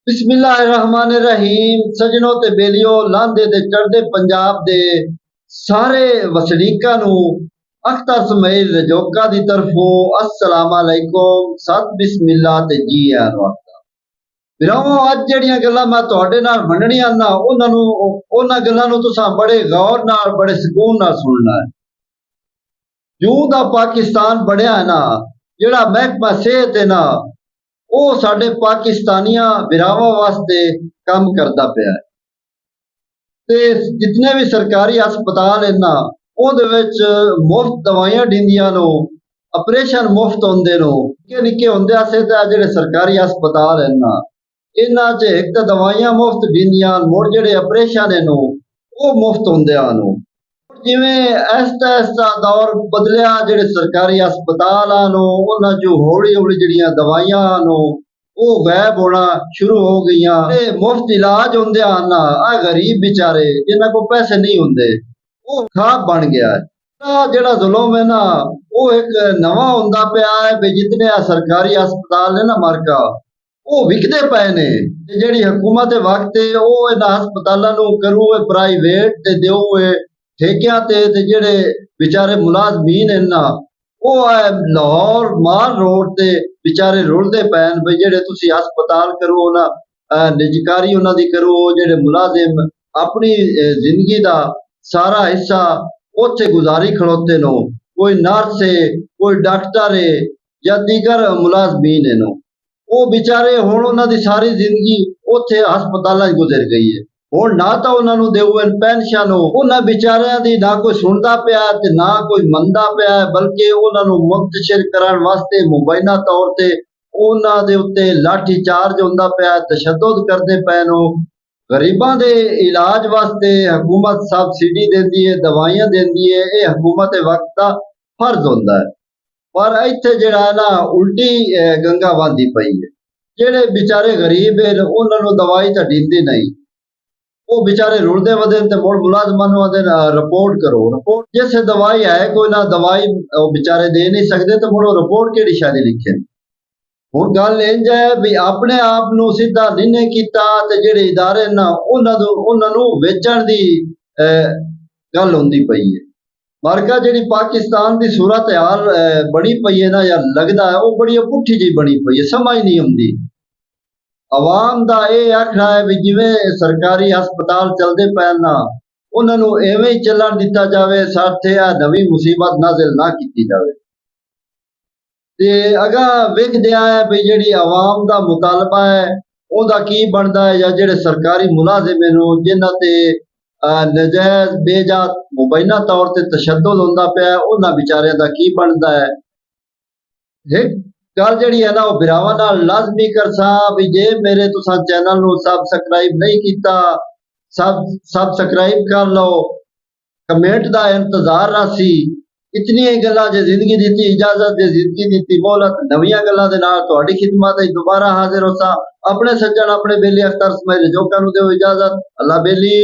बिस्मिल्लाहिर्रहमानिर्रहीम। सजनों ते बेलियो लांदे ते चढ़दे पंजाब दे सारे वसनीकां नू अख्तर सुमैल रजोका दी तरफों अस्सलाम वालेकुम, सत बिस्मिल्लाह ते जी आन वास्ता। फिराओ अज जड़ियां गल्लां मैं तुहाडे नाल वंडणियां ना उन्हां गल्लां नू तुसां बड़े गौर नाल बड़े सुकून नाल सुनना है। जूं दा पाकिस्तान बढ़िया है ना, जेड़ा महकमा सेहत है ना, वो साडे पाकिस्तानियां बिरावां वास्ते काम करदा पिया है। ते जितने भी सरकारी हस्पताल है ना, उहदे विच मुफ्त दवाइयां दिंदियां नो, ऑपरेशन मुफ्त होंदे नो। निक्के निक्के होंदे असे ते जेड़े सरकारी हस्पताल है ना, इन्हां च एक तां दवाइयां मुफ्त दिंदियां, मुड़ जेड़े ऑपरेशन है नो वो मुफ्त होंदे आनो। जिवें ऐसा ऐसा दौर बदलिया, जेड़े सरकारी हस्पताल आनो उन्हां चों हौली हौली जड़ियां दवाइयां आनो वो गायब होना शुरू हो गईयां। ते मुफ्त इलाज होंदे आना आ गरीब बेचारे जिन्हां को पैसे नहीं होंदे वो खाब बन गया है। जेड़ा जुल्म है ना वो एक नवा होंदा पिया है भी जितने आ सरकारी हस्पताल ने ना मार्का वो विकदे पए ने। ते जेड़ी हुकूमत वक्त है वो इन्हां हस्पतालां नू करू प्राइवेट ते देऊ ठेकियां ते जेड़े बेचारे मुलाजमीन है ना वो लाहौर माल रोड ते बेचारे रुलदे पैन भी जेड़े तुसी हस्पताल करो ना निजकारी उन्हां दी करो। जेड़े मुलाजिम अपनी जिंदगी दा सारा हिस्सा उत्थे गुजारी खड़ोते नो, कोई नर्स है, कोई डॉक्टर है या दीगर मुलाजमीन है नो, वो बेचारे हुण उन्हां दी सारी जिंदगी उत्थे हस्पतालां च गुजर गई है। हुण ना तां उन्हां नू देवन पेंशन, उन्हां बेचारियां दी ना कोई सुनदा पिया ते ना कोई मनदा पिया, बल्कि उन्हां नू मुंतशिर करन वास्ते मुबैना तौर ते उन्हां दे उत्ते लाठी चार्ज हुंदा पिया, तशद्दुद करदे पए नो। गरीबां दे इलाज वास्ते हुकूमत सब्सिडी देंदी है, दवाइयां देंदी है, ये हुकूमत वक्त दा फर्ज हुंदा है। पर इत्थे जेड़ा है ना उल्टी गंगा वांदी पई है। जेड़े बेचारे गरीब है उन्हां नू दवाई तां दिंदी नहीं, वो बेचारे रुलदे वदे ते मुड़ मुलाजमां नू आंदे रिपोर्ट करो। रिपोर्ट जैसे दवाई है कोई ना दवाई बेचारे दे नहीं सकदे ते मुड़ रिपोर्ट केड़ी शादी लिखे। हुण गल इंज है भी अपने आप नू सीधा निन्ने कीता ते जेड़े इदारे ना उन्हां नू वेचण दी गल हुंदी पई है। मार्का जेड़ी पाकिस्तान दी सूरत हाल बनी पई है ना, या लगदा है वो बड़ी पुठी जी बनी पई है, समझ नहीं आउंदी। आवाम दा ये आखना है भी जिवें सरकारी हस्पताल चलदे पैन ना उन्हां नू एवें ही चलण दिता जावे, साथे आ नवी मुसीबत नाजिल ना कीती जावे। ते अगा वेखदे आए भी जेड़ी आवाम दा मुतालबा है ओदा की बनदा है, या जेड़े सरकारी मुलाजिम नो जिन्हां ते नजायज बेजा मुबैना तौर ते तशद्दुद हुंदा पिया उन्हां बेचारियां दा की बनदा है। एक गल जड़ी है ना वो बिरावां नाल लाजमी करसा भी जे मेरे तुसां चैनल नू सब्सक्राइब नहीं कीता सब्सक्राइब कर लो, कमेंट दा इंतजार रासी। इतनी ही गल्लां जे जिंदगी दी इजाजत जे जिंदगी दी मोहलत, नवीं गल्लां दे नाल तुहाडी खिदमत विच दोबारा हाजिर होसा। अपने सज्जन अपने बेली अख्तर सुमैल जोका नू दिओ इजाजत। अल्लाह बेली।